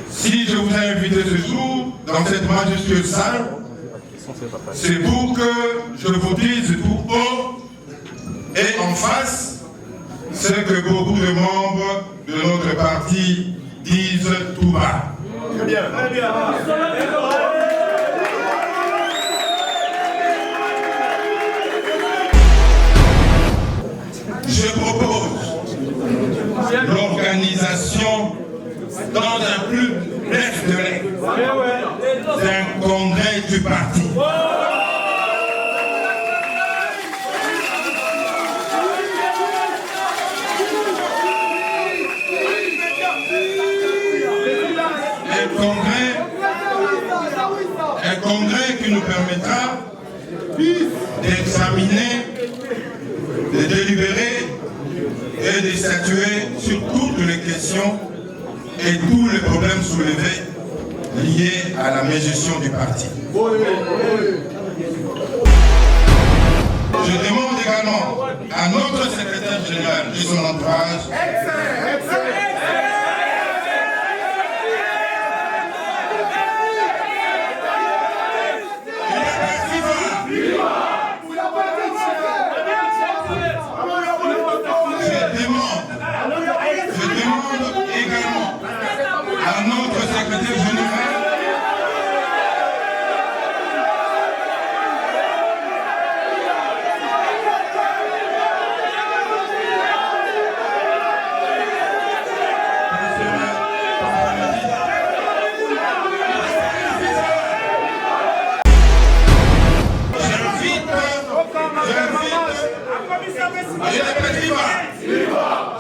Si je vous ai invité ce jour dans cette majestueuse salle, c'est pour que je vous dise tout haut et en face ce que beaucoup de membres de notre parti disent tout bas. Très bien. Très bien. Je propose l'organisation dans un plus bref délai d'un congrès du parti. Un congrès qui nous permettra d'examiner, de délibérer et de statuer sur toutes les questions et tous les problèmes soulevés liés à la mégestion du parti. Je demande également à notre secrétaire général et son entourage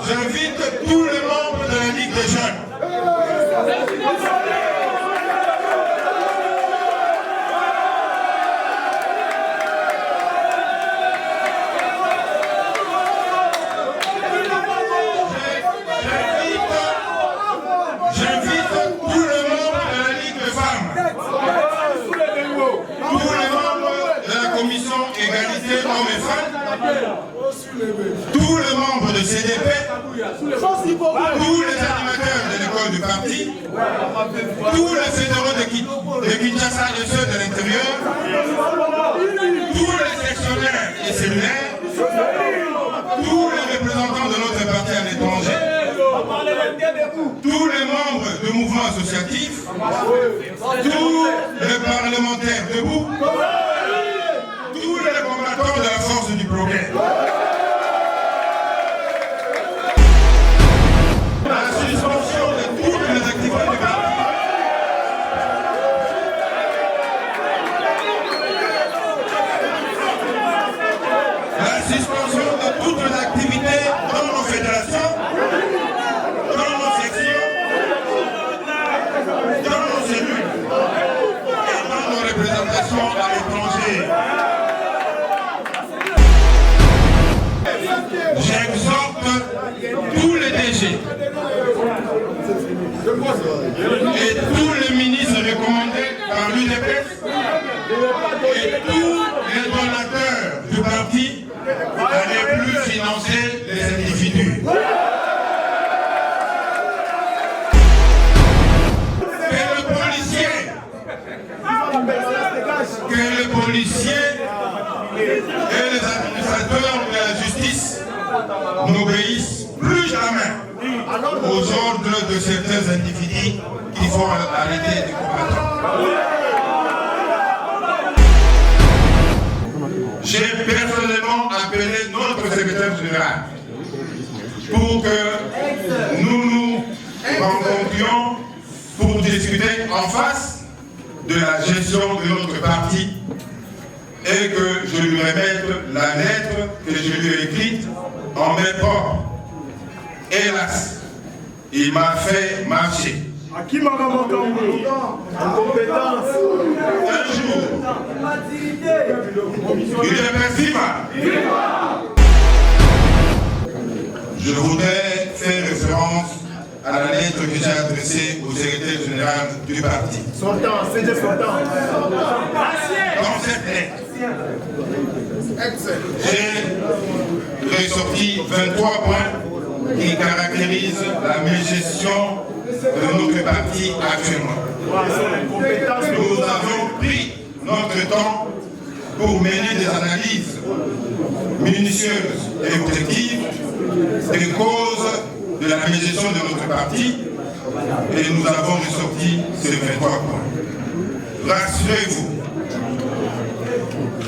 j'invite tous les membres de la Ligue des jeunes. J'invite tous les membres de la Ligue de femmes. Tous les membres de la commission égalité hommes et femmes. Tous les membres de CDP, tous les animateurs de l'école du parti, tous les fédéraux de Kinshasa et ceux de l'intérieur, tous les sectionnaires et séminaires, tous les représentants de notre parti à l'étranger, tous les membres du mouvement associatif, tous les parlementaires debout, tous les combattants de la force du progrès. Suspension de toutes les activités dans nos fédérations, dans nos sections, dans nos cellules et dans nos représentations à l'étranger. J'exhorte tous les DG et tous les ministres recommandés par l'UDPS et tous les donateurs du parti à ne plus financer les individus. Que les policiers et les administrateurs de la justice n'obéissent plus jamais aux ordres de certains individus qui font arrêter des combattants. J'ai personnellement appelé notre secrétaire général pour que nous nous rencontrions pour discuter en face de la gestion de notre parti et que je lui remette la lettre que je lui ai écrite en main propre. Hélas, il m'a fait marcher. À qui m'a remonté en compétence? Un jour, il est viva. Je voudrais faire référence à la lettre que j'ai adressée au secrétaire général du parti. Sortant, c'est de sortant. Dans cette lettre, j'ai ressorti 23 points qui caractérisent la mégestion de notre parti actuellement. Nous avons pris notre temps pour mener des analyses minutieuses et objectives des causes de la gestion de notre parti et nous avons ressorti ces 23 points. Rassurez-vous,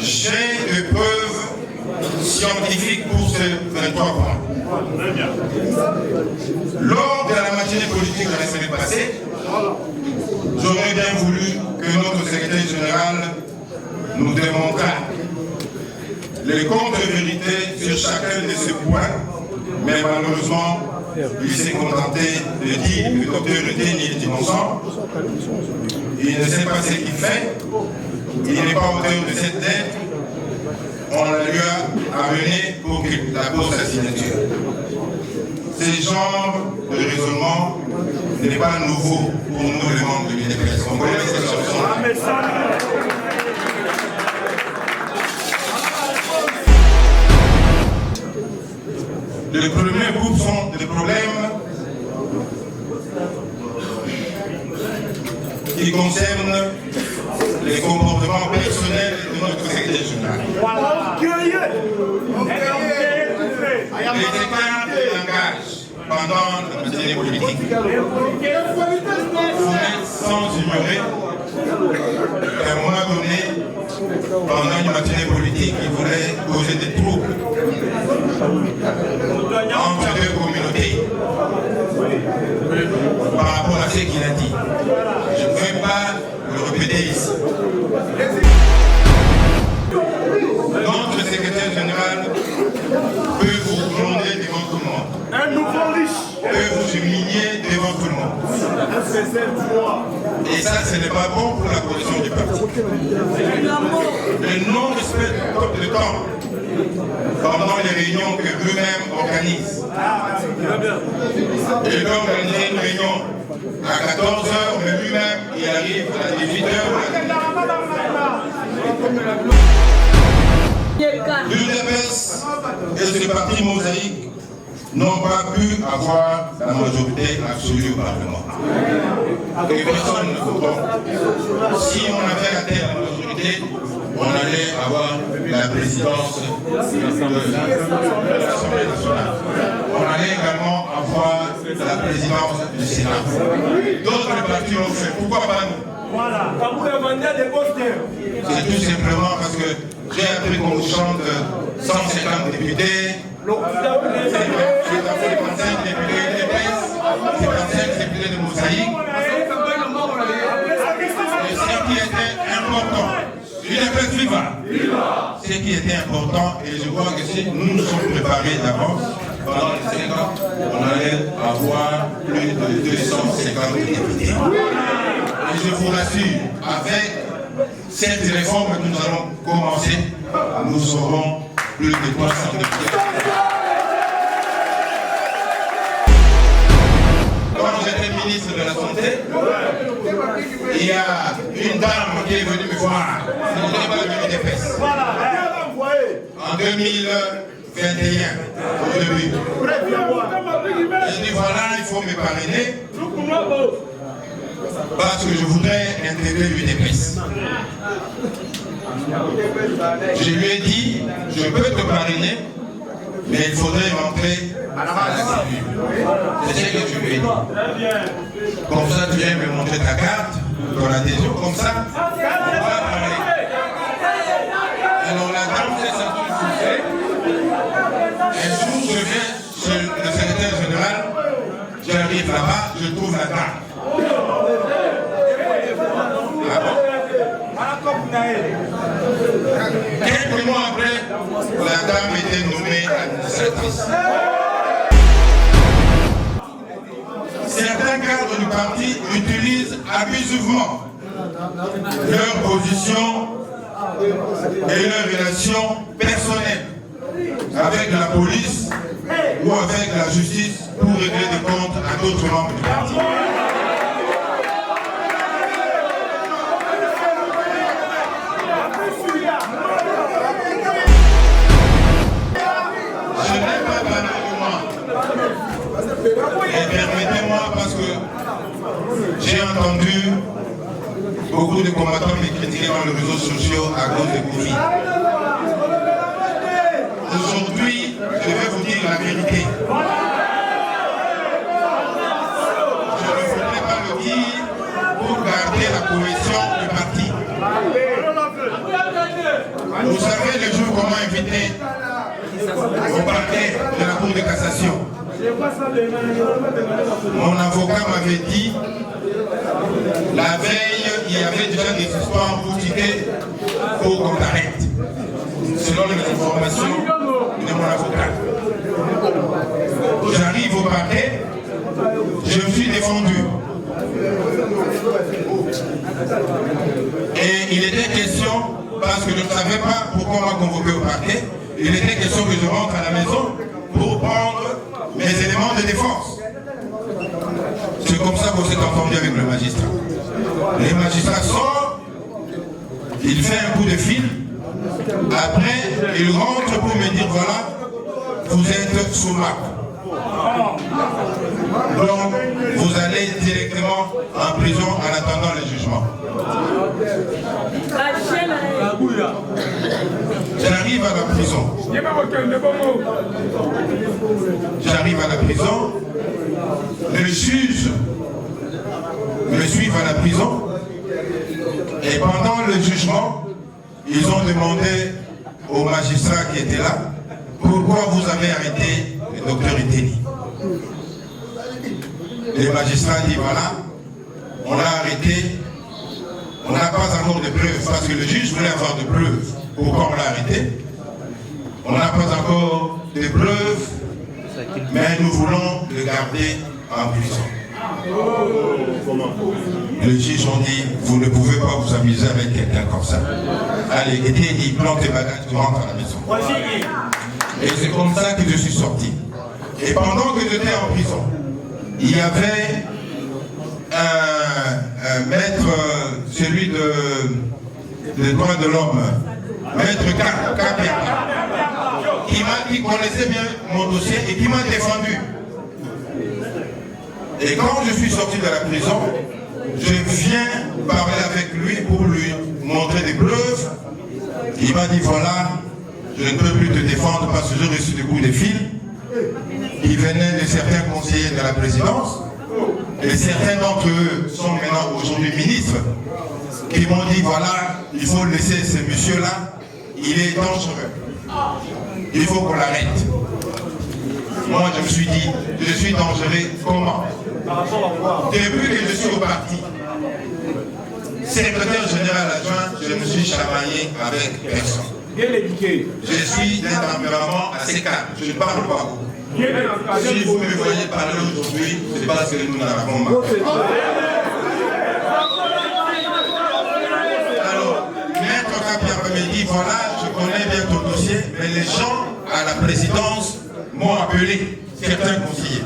j'ai des preuves scientifiques pour ces 23 points. Lors de la matinée politique de la semaine passée, j'aurais bien voulu que notre secrétaire général nous démontrât les contre-vérités sur chacun de ces points, mais malheureusement, il s'est contenté de dire que le docteur Ruteni est innocent, il ne sait pas ce qu'il fait, il n'est pas auteur de cette lettre, on la lui a amenée pour qu'il la pose sa signature. Ce genre de raisonnement n'est pas nouveau pour nous, le monde de l'UDPS. On connaît ces choses. Le premier groupe sont des problèmes qui concernent les comportements personnels de notre secrétaire général. Les écarts de langage pendant la matinée politique. Vous n'êtes sans ignorer qu'à un moment donné, pendant une matinée politique, il voulait causer des troubles entre deux communautés par rapport à ce qu'il a dit. Je ne vais pas le répéter ici. Notre secrétaire général peut vous gronder devant tout le monde. Un nouveau riche. Peut vous humilier devant tout le monde. Et ça, ce n'est pas bon pour la cohésion du parti. Le non-respect du temps pendant les réunions que eux-mêmes organisent. Et donc, organiser une réunion à 14h, mais lui-même, il arrive à 18h. L'UDPS et ce parti mosaïque n'ont pas pu avoir la majorité absolue au Parlement. Et personne ne comprend. Si on avait atteint la majorité, on allait avoir la présidence de l'Assemblée nationale. On allait également avoir la présidence du Sénat. D'autres partis l'ont fait. Pourquoi pas nous? Voilà. C'est tout simplement parce que j'ai appris qu'on nous chante 150 députés. C'est 45 députés de l'UDPS, 55 députés de Mosaïque. Et ce qui était important, l'UDPS viva. Ce qui était important, et je vois que si nous nous sommes préparés d'avance, pendant les 5 ans, on allait avoir plus de 250 députés. Et je vous rassure, avec cette réforme que nous allons commencer, nous aurons plus de 300 députés. Quand j'étais ministre de la Santé, il y a une dame qui est venue me voir. Je n'ai pas venu des fesses. En 2021, au début. Je dis voilà, il faut me parrainer parce que je voudrais intégrer l'UDPS. Je lui ai dit, je peux te parrainer, mais il faudrait rentrer à la cellule. C'est ce que je lui ai dit. Comme ça, tu viens me montrer ta carte, ton adhésion, comme ça, on va parler. Alors la dame s'est sentie frustrée. Un jour, je viens chez le secrétaire général, j'arrive là-bas, je trouve la dame. Ah bon? Quelques mois après, la dame était nommée administratrice. Certains cadres du parti utilisent abusivement leur position et leurs relations personnelles avec la police ou avec la justice pour régler des comptes à d'autres membres du parti. Je n'ai pas d'argument. Et permettez-moi, parce que retiré dans les réseaux sociaux à cause des Covid. Aujourd'hui, je vais vous dire la vérité. Je ne voudrais pas le dire pour garder la cohésion du parti. Vous savez le jour comment inviter au parquet de la Cour de cassation. Mon avocat m'avait dit, la veille, il y avait déjà des histoires pour tickets pour qu'on arrête. Selon les informations de mon avocat. J'arrive au parquet, je me suis défendu. Et il était question, parce que je ne savais pas pourquoi on m'a convoqué au parquet, il était question que je rentre à la maison pour prendre mes éléments de défense. C'est comme ça qu'on s'est entendu avec le magistrat. Les magistrats sortent, il fait un coup de fil, après il rentre pour me dire voilà, vous êtes sous marque. Donc vous allez directement en prison en attendant le jugement. J'arrive à la prison. J'arrive à la prison. Le juge me suit à la prison. Et pendant le jugement, ils ont demandé au magistrat qui était là, pourquoi vous avez arrêté le docteur Eteni. Le magistrat dit voilà, on l'a arrêté. On n'a pas encore de preuves, parce que le juge voulait avoir de preuves. Pourquoi on l'a arrêté? On n'a pas encore de preuves, mais nous voulons le garder en prison. Les juges ont dit, vous ne pouvez pas vous amuser avec quelqu'un comme ça. Allez, il plante les bagages, tu rentres à la maison. Et c'est comme ça que je suis sorti. Et pendant que j'étais en prison, il y avait un maître, celui de droits de l'homme, maître K, qui connaissait bien mon dossier et qui m'a défendu. Et quand je suis sorti de la prison, je viens parler avec lui pour lui montrer des preuves. Il m'a dit voilà, je ne peux plus te défendre parce que j'ai reçu des coups de fil qui venaient de certains conseillers de la présidence. Et certains d'entre eux sont maintenant aujourd'hui ministres, qui m'ont dit voilà, il faut laisser ce monsieur-là, il est dangereux. Il faut qu'on l'arrête. Moi je me suis dit, je suis dangereux comment? Depuis que je suis au parti, secrétaire général adjoint, je me suis chamaillé avec personne. Je suis d'un tempérament assez calme, je ne parle pas beaucoup. Si vous me voyez parler aujourd'hui, c'est parce que nous n'avons pas. Alors, Maître Kapia me dit, voilà, je connais bien ton dossier, mais les gens à la présidence m'ont appelé, certains conseillers.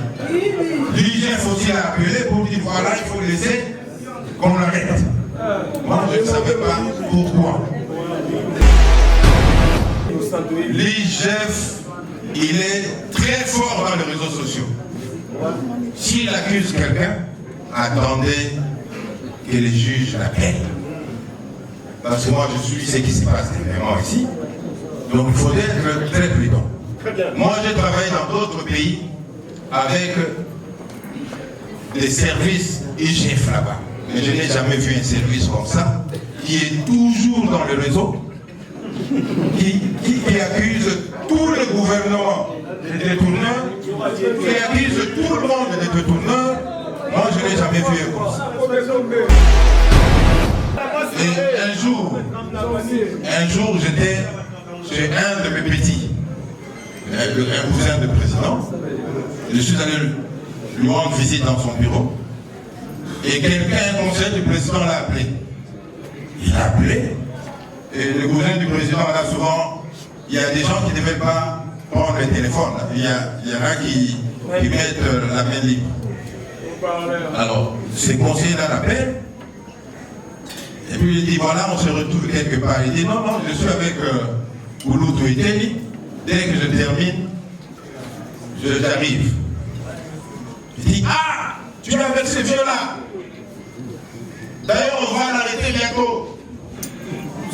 L'IGF aussi l'a appelé pour dire, voilà, il faut laisser qu'on l'arrête. Moi, je ne savais pas pourquoi. L'IGF, il est très fort dans les réseaux sociaux. S'il accuse quelqu'un, attendez que les juges l'appellent. Parce que moi, je suis ce qui se passe vraiment ici. Donc, il faut être très prudent. Moi, j'ai travaillé dans d'autres pays avec des services IGF là-bas. Mais je n'ai jamais vu un service comme ça, qui est toujours dans le réseau, qui accuse tout le gouvernement de détourneurs, qui accuse tout le monde de détourneurs. Moi, je n'ai jamais vu un comme ça. Et un jour, j'étais chez un de mes petits, un cousin de président. Je suis allé lui rendre visite dans son bureau. Et quelqu'un, un conseiller du président, l'a appelé. Il a appelé. Et le cousin du président, là, souvent, il y a des gens qui ne devaient pas prendre le téléphone. Il y en a qui mettent la main libre. Alors, ces conseillers-là l'appellent. Et puis il dit, voilà, on se retrouve quelque part. Il dit, non, non, je suis avec Ouloutou Eteni. Dès que je termine, j'arrive. Il dit, ah, tu es avec ces vieux-là. D'ailleurs, on va l'arrêter bientôt.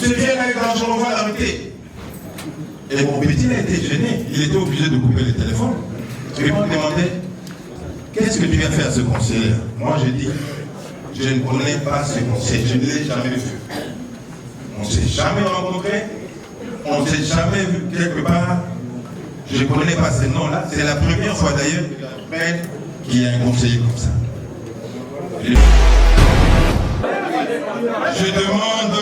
Ce vieil est dangereux, on va l'arrêter. Et mon petit a été gêné. Il était obligé de couper le téléphone. Et pour demander, qu'est-ce que tu as fait à ce conseiller? Moi, j'ai dit, je ne connais pas ce conseiller, je ne l'ai jamais vu. On ne s'est jamais rencontré, on ne s'est jamais vu quelque part. Je ne connais pas ce nom-là. C'est la première fois d'ailleurs qu'il y a un conseiller comme ça. Je demande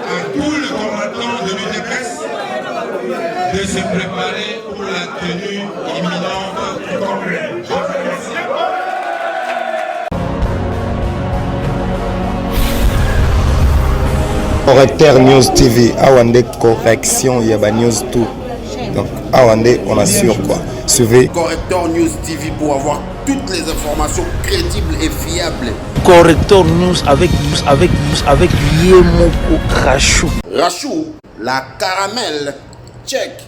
à tout le combattant de l'UDPS de se préparer pour la tenue imminente du congrès. Je vous remercie. Correcteur News TV, Awande correction, il y a News tout. Donc Awande, on assure quoi. Suivez Correcteur News TV pour avoir toutes les informations crédibles et fiables. Correcteur News avec Yemoko Rachou. Rachou, la caramel, check.